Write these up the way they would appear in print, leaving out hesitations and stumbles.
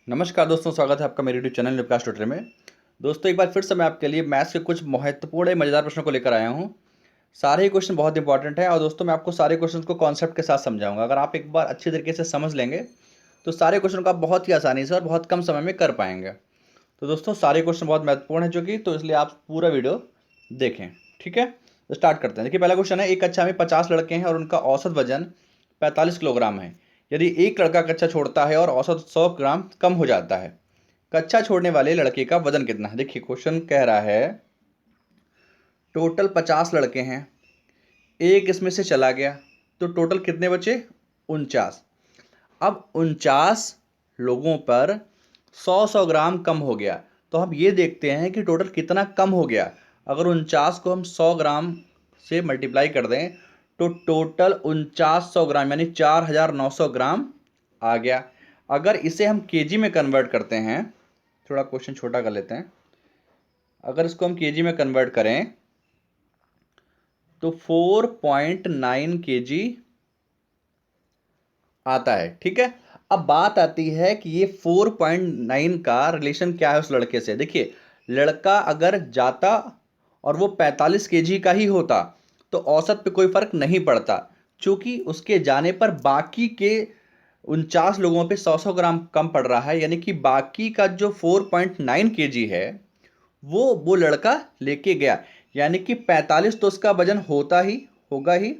नमस्कार दोस्तों, स्वागत है आपका मेरे यूट्यूब चैनल विकास ट्यूटर में। दोस्तों, एक बार फिर से मैं आपके लिए मैथ्स के कुछ महत्वपूर्ण मज़ेदार प्रश्नों को लेकर आया हूं। सारे ही क्वेश्चन बहुत इंपॉर्टेंट हैं और दोस्तों मैं आपको सारे क्वेश्चन को कॉन्सेप्ट के साथ समझाऊंगा। अगर आप एक बार अच्छी तरीके से समझ लेंगे तो सारे क्वेश्चन को आप बहुत ही आसानी से और बहुत कम समय में कर पाएंगे। तो दोस्तों सारे क्वेश्चन बहुत महत्वपूर्ण है चूँकि, तो इसलिए आप पूरा वीडियो देखें। ठीक है, तो स्टार्ट करते हैं। देखिए, पहला क्वेश्चन है, एक कक्षा में 50 लड़के हैं और उनका औसत वजन 45 किलोग्राम है। यदि एक लड़का कक्षा छोड़ता है और औसत 100 ग्राम कम हो जाता है, कक्षा छोड़ने वाले लड़के का वजन कितना है? देखिए, क्वेश्चन कह रहा है टोटल 50 लड़के हैं, एक इसमें से चला गया तो टोटल कितने बचे? 49। अब 49 लोगों पर 100 ग्राम कम हो गया, तो हम ये देखते हैं कि टोटल कितना कम हो गया। अगर 49 को हम 100 ग्राम से मल्टीप्लाई कर दें तो टोटल 4900 ग्राम यानी 4900 ग्राम आ गया। अगर इसे हम केजी में कन्वर्ट करते हैं, थोड़ा क्वेश्चन छोटा कर लेते हैं। अगर इसको हम केजी में कन्वर्ट करें तो 4.9 केजी आता है। ठीक है, अब बात आती है कि ये 4.9 का रिलेशन क्या है उस लड़के से। देखिए, लड़का अगर जाता और वो 45 केजी का ही होता तो औसत पे कोई फर्क नहीं पड़ता, क्योंकि उसके जाने पर बाकी के 49 लोगों पे 100 ग्राम कम पड़ रहा है, यानी कि बाकी का जो 4.9 केजी है वो लड़का लेके गया, यानी कि 45 तो उसका वजन होगा ही,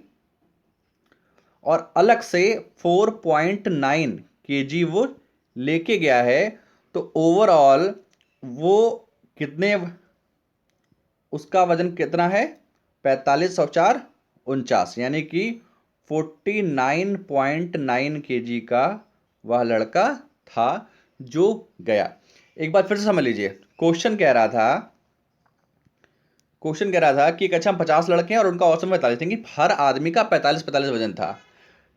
और अलग से 4.9 केजी वो लेके गया है। तो ओवरऑल वो कितने, उसका वजन कितना है? 45 और 4 49, यानी कि 49.9 केजी का वह लड़का था जो गया। एक बार फिर से समझ लीजिए, क्वेश्चन कह रहा था कि कक्षा में 50 लड़के हैं और उनका औसत 45 थे, हर आदमी का 45 वजन था।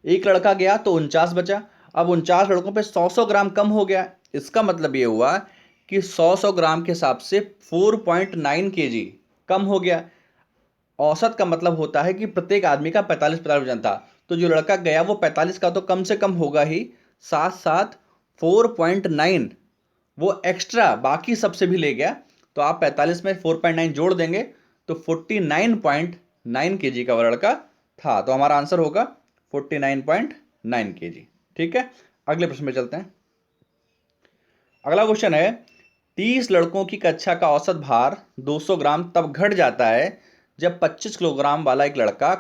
एक लड़का गया तो 49 बचा। अब 49 लड़कों पे 100 ग्राम कम हो गया। इसका मतलब ये हुआ कि 100 ग्राम के हिसाब से 4.9 केजी कम हो गया। औसत का मतलब होता है कि प्रत्येक आदमी का 45 वजन था, तो जो लड़का गया वो 45 का तो कम से कम होगा ही, साथ साथ 4.9 वो एक्स्ट्रा बाकी सबसे भी ले गया। तो आप 45 में 4.9 जोड़ देंगे तो 49.9 केजी का वो लड़का था। तो हमारा आंसर होगा 49.9 केजी। ठीक है, अगले प्रश्न में चलते हैं। अगला क्वेश्चन है, 30 लड़कों की कक्षा का औसत भार 200 ग्राम तब घट जाता है जब 25 किलोग्राम वाला एक लड़का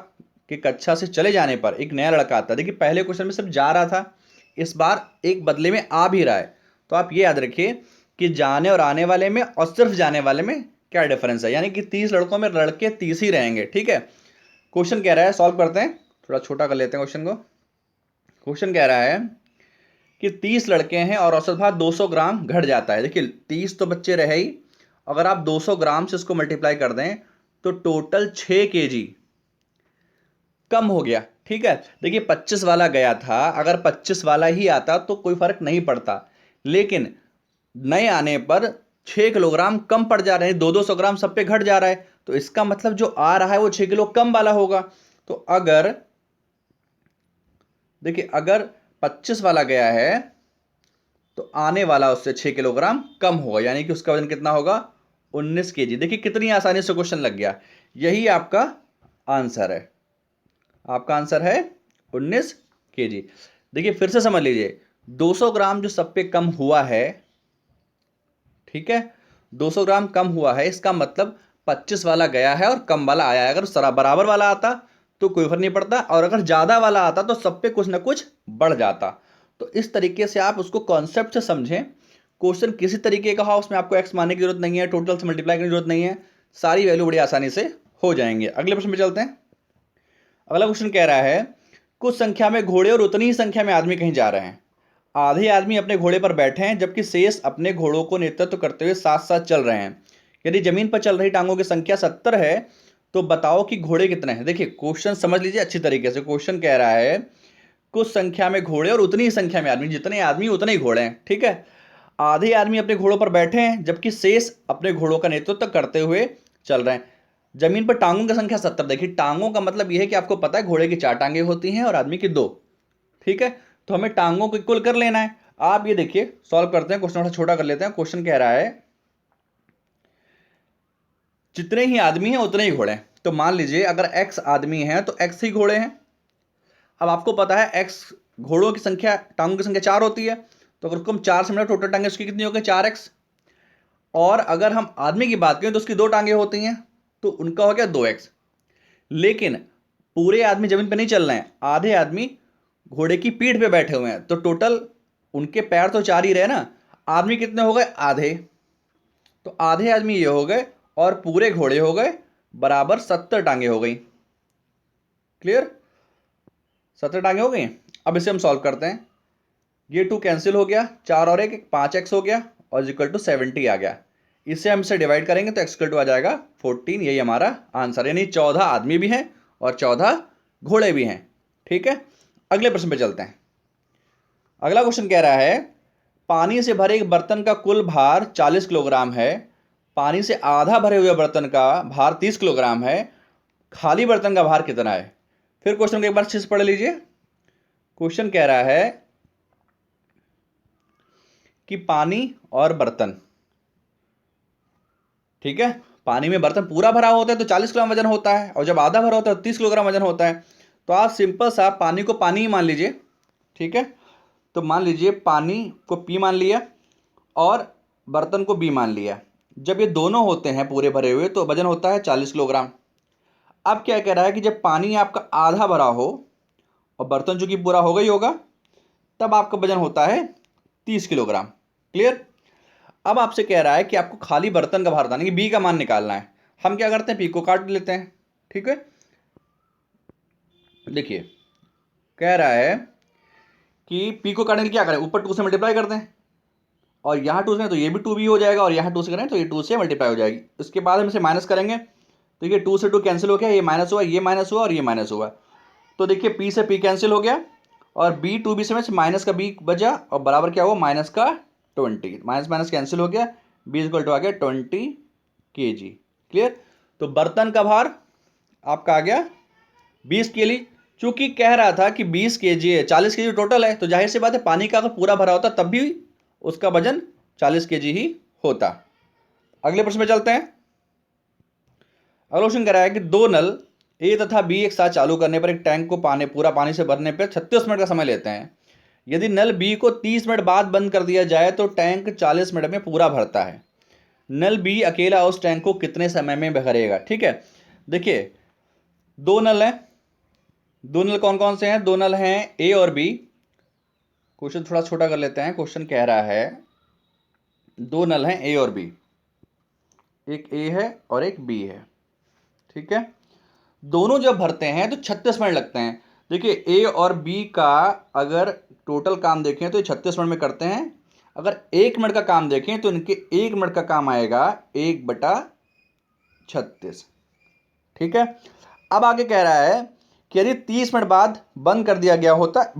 के कक्षा से चले जाने पर एक नया लड़का आता है। देखिए, पहले क्वेश्चन में सिर्फ जा रहा था, इस बार एक बदले में आ भी रहा है। तो आप ये याद रखिए कि जाने और आने वाले में और सिर्फ जाने वाले में क्या डिफरेंस है, यानी कि 30 लड़कों में लड़के 30 ही रहेंगे। ठीक है, क्वेश्चन कह रहा है, सॉल्व करते हैं, थोड़ा छोटा कर लेते हैं क्वेश्चन को। क्वेश्चन कह रहा है कि 30 लड़के हैं और औसत भार 200 ग्राम घट जाता है। देखिए, 30 तो बच्चे रहे ही, अगर आप 200 ग्राम से इसको मल्टीप्लाई कर दें तो टोटल 6 केजी कम हो गया। ठीक है, देखिए 25 वाला गया था, अगर 25 वाला ही आता तो कोई फर्क नहीं पड़ता, लेकिन नए आने पर 6 किलोग्राम कम पड़ जा रहे हैं, 200 ग्राम सब पे घट जा रहा है, तो इसका मतलब जो आ रहा है वो 6 किलो कम वाला होगा। तो अगर देखिए, अगर 25 वाला गया है तो आने वाला उससे 6 किलोग्राम कम होगा, यानी कि उसका वजन कितना होगा? 19 केजी। देखिए कितनी आसानी से क्वेश्चन लग गया। यही आपका आंसर है, आपका आंसर है 19 केजी। देखिए फिर से समझ लीजिए, 200 ग्राम जो सब पे कम हुआ है, ठीक है, 200 ग्राम कम हुआ है, इसका मतलब 25 वाला गया है और कम वाला आया है। अगर सरा बराबर वाला आता तो कोई फर्क नहीं पड़ता, और अगर ज्यादा वाला आता तो सब पे कुछ ना कुछ बढ़ जाता। तो इस तरीके से आप उसको कॉन्सेप्ट से समझें। क्वेश्चन किसी तरीके का हो, उसमें आपको एक्स मानने की जरूरत नहीं है, टोटल से मल्टीप्लाई करने की जरूरत नहीं है, सारी वैल्यू बड़ी आसानी से हो जाएंगे। अगले प्रश्न में चलते हैं। अगला क्वेश्चन कह रहा है, कुछ संख्या में घोड़े और उतनी ही संख्या में आदमी कहीं जा रहे हैं। आधे आदमी अपने घोड़े पर बैठे हैं जबकि शेष अपने घोड़ों को नेतृत्व करते हुए साथ साथ चल रहे हैं। यदि जमीन पर चल रही टांगों की संख्या 70 है तो बताओ कि घोड़े कितने हैं। देखिए क्वेश्चन समझ लीजिए अच्छी तरीके से। क्वेश्चन कह रहा है कुछ संख्या में घोड़े और उतनी ही संख्या में आदमी, जितने आदमी उतने ही घोड़े हैं। ठीक है, आधे आदमी अपने घोड़ों पर बैठे हैं जबकि शेष अपने घोड़ों का नेतृत्व करते हुए चल रहे हैं। जमीन पर टांगों की संख्या 70। देखिए टांगों का मतलब यह है कि आपको पता है घोड़े की 4 टांगे होती हैं और आदमी की 2। ठीक है, तो हमें टांगों को इक्वल कर लेना है। आप ये देखिए, सॉल्व करते हैं, क्वेश्चन थोड़ा छोटा कर लेते हैं। क्वेश्चन कह रहा है जितने ही आदमी हैं उतने ही घोड़े हैं। तो मान लीजिए अगर x आदमी हैं तो x ही घोड़े हैं। अब आपको पता है x घोड़ों की संख्या, टांगों की संख्या 4 होती है, तो अगर उसको हम 4 से मिला टोटल टांगे उसकी कितनी हो गई, 4x। और अगर हम आदमी की बात करें तो उसकी 2 टांगे होती हैं, तो उनका हो गया 2x। लेकिन पूरे आदमी जमीन पे नहीं चल रहे हैं, आधे आदमी घोड़े की पीठ पे बैठे हुए हैं, तो टोटल उनके पैर तो 4 ही रहे ना। आदमी कितने हो गए, आधे। तो आधे आदमी ये हो गए और पूरे घोड़े हो गए बराबर 70 टांगे हो गई। क्लियर, 70 टांगे हो गई। अब इसे हम सॉल्व करते हैं। ये 2 कैंसिल हो गया, 4 और 1 5x हो गया और इक्वल टू 70 आ गया। इसे हम इसे डिवाइड करेंगे तो x इक्वल टू आ जाएगा 14। यही हमारा आंसर, यानी 14 आदमी भी हैं और 14 घोड़े भी हैं। ठीक है, अगले प्रश्न पे चलते हैं। अगला क्वेश्चन कह रहा है पानी से भरे एक बर्तन का कुल भार 40 किलोग्राम है, पानी से आधा भरे हुए बर्तन का भार 30 किलोग्राम है, खाली बर्तन का भार कितना है। फिर क्वेश्चन को एक बार अच्छे से पढ़ लीजिए। क्वेश्चन कह रहा है कि पानी और बर्तन, ठीक है, पानी में बर्तन पूरा भरा होता है तो 40 किलोग्राम वजन होता है, और जब आधा भरा होता है तो 30 किलोग्राम वजन होता है। तो आप सिंपल सा पानी को पानी ही मान लीजिए। ठीक है, तो मान लीजिए पानी को P मान लिया और बर्तन को B मान लिया। जब ये दोनों होते हैं पूरे भरे हुए तो वजन होता है 40 किलोग्राम। अब क्या कह रहा है कि जब पानी आपका आधा भरा हो और बर्तन चूंकि पूरा होगा ही होगा, तब आपका वजन होता है 30 किलोग्राम। क्लियर। अब आपसे कह रहा है कि आपको खाली बर्तन का भार बताना कि बी का मान निकालना है। हम क्या करते हैं, पी को काट लेते हैं। ठीक है, देखिए कह रहा है कि पी को काटने के लिए क्या करें, ऊपर 2 से मल्टीप्लाई कर दें, और यहाँ 2 से तो ये भी 2 भी हो जाएगा, और यहाँ 2 से करें तो ये 2 से मल्टीप्लाई हो जाएगी। उसके बाद हम इसे माइनस करेंगे तो ये 2 से 2 कैंसिल हो गया, ये माइनस हुआ, ये माइनस हुआ और ये माइनस हुआ। तो देखिए पी से पी कैंसिल हो गया और बी 2b से माइनस का बी बचा और बराबर क्या हुआ, माइनस का 20। माइनस माइनस कैंसिल हो गया, बी इक्वल टू आ गया 20 kg। क्लियर। तो बर्तन का भार आपका आ गया 20 kg। चूंकि कह रहा था कि 20 kg है, 40 kg टोटल है, तो जाहिर सी बात है पानी का अगर पूरा भरा होता तब भी उसका वजन 40 kg ही होता। अगले प्रश्न में चलते हैं। अगला क्वेश्चन कह रहा है कि 2 नल ए तथा बी एक साथ चालू करने पर एक टैंक को पूरा पानी से भरने पर 36 मिनट का समय लेते हैं। यदि नल बी को 30 मिनट बाद बंद कर दिया जाए तो टैंक 40 मिनट में पूरा भरता है। नल बी अकेला उस टैंक को कितने समय में भरेगा। ठीक है, देखिए 2 नल हैं, 2 नल कौन कौन से हैं, 2 नल हैं ए और बी। क्वेश्चन थोड़ा छोटा कर लेते हैं। क्वेश्चन कह रहा है 2 नल हैं ए और बी, एक ए है और एक बी है। ठीक है, दोनों जब भरते हैं तो 36 मिनट लगते हैं। देखिए ए और बी का अगर टोटल काम देखें तो ये 36 मिनट में करते हैं। अगर 1 मिनट का काम देखें तो इनके 1 मिनट का काम आएगा 1/36। ठीक है, अब आगे कह रहा है कि यदि 30 मिनट बाद बंद कर दिया गया होता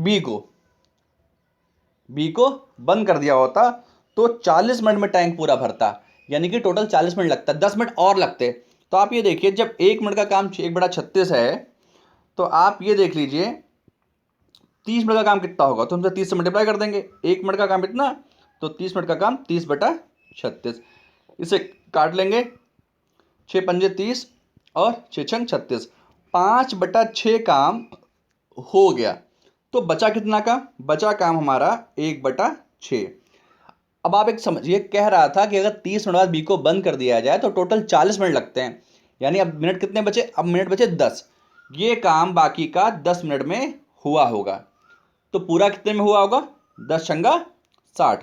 बी को बंद कर दिया होता तो 40 मिनट में टैंक पूरा भरता, यानी कि टोटल 40 मिनट लगता, 10 मिनट और लगते। तो आप ये देखिए जब 1 मिनट का काम 1/36 है तो आप ये देख लीजिए 30 मिनट का काम कितना होगा, तो हम 30 से मल्टीप्लाई कर देंगे। 1 मिनट का काम इतना, तो 30 मिनट का काम 30/36। इसे काट लेंगे, 6 पंजे 30 और 6 छंग 36, 5/6 काम हो गया। तो बचा कितना का, बचा काम हमारा 1/6। अब आप एक समझिए, कह रहा था कि अगर 30 मिनट बाद बी को बंद कर दिया जाए तो टोटल 40 मिनट लगते हैं, यानी अब मिनट कितने बचे, अब मिनट बचे 10। ये काम बाकी का 10 मिनट में हुआ होगा। तो पूरा कितने में हुआ होगा, 10 छंगा 60,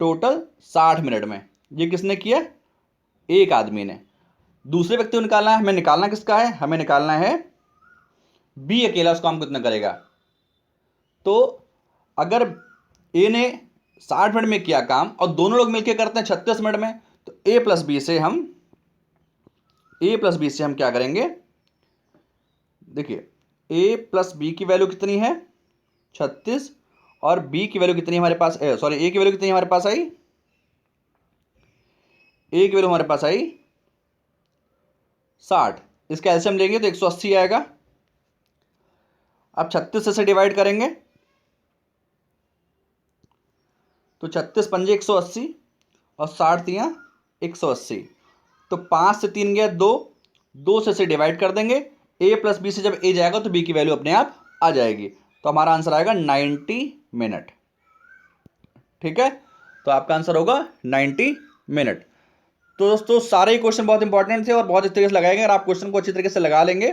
टोटल 60 मिनट में। ये किसने किया, एक आदमी ने। दूसरे व्यक्ति को निकालना है, हमें निकालना किसका है, हमें निकालना है बी अकेला उस काम कितना करेगा। तो अगर ए ने 60 मिनट में किया काम और दोनों लोग मिलकर करते हैं 36 मिनट में, तो ए प्लस बी से हम क्या करेंगे, देखिए ए प्लस बी की वैल्यू कितनी है 36 और बी की वैल्यू कितनी हमारे पास, सॉरी ए की वैल्यू कितनी हमारे पास आई, ए की वैल्यू हमारे पास आई 60। इसका एलसीएम लेंगे तो 180 आएगा। अब 36 से डिवाइड करेंगे तो 36 पंजे 180 और 60 तियाँ 180। तो 5 से 3 गया 2, 2 से डिवाइड कर देंगे। a प्लस बी से जब a जाएगा तो b की वैल्यू अपने आप आ जाएगी। तो हमारा आंसर आएगा 90 मिनट। ठीक है, तो आपका आंसर होगा 90 मिनट। तो दोस्तों सारे ही क्वेश्चन बहुत इंपॉर्टेंट थे और बहुत अच्छे तरीके से लगाए गए। अगर आप क्वेश्चन को अच्छी तरीके से लगा लेंगे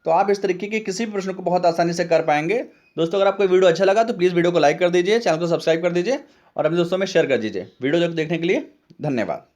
तो आप इस तरीके के किसी भी प्रश्न को बहुत आसानी से कर पाएंगे। दोस्तों अगर आपको वीडियो अच्छा लगा तो प्लीज़ वीडियो को लाइक कर दीजिए, चैनल को सब्सक्राइब कर दीजिए और अपने दोस्तों में शेयर कर दीजिए। वीडियो देखने के लिए धन्यवाद।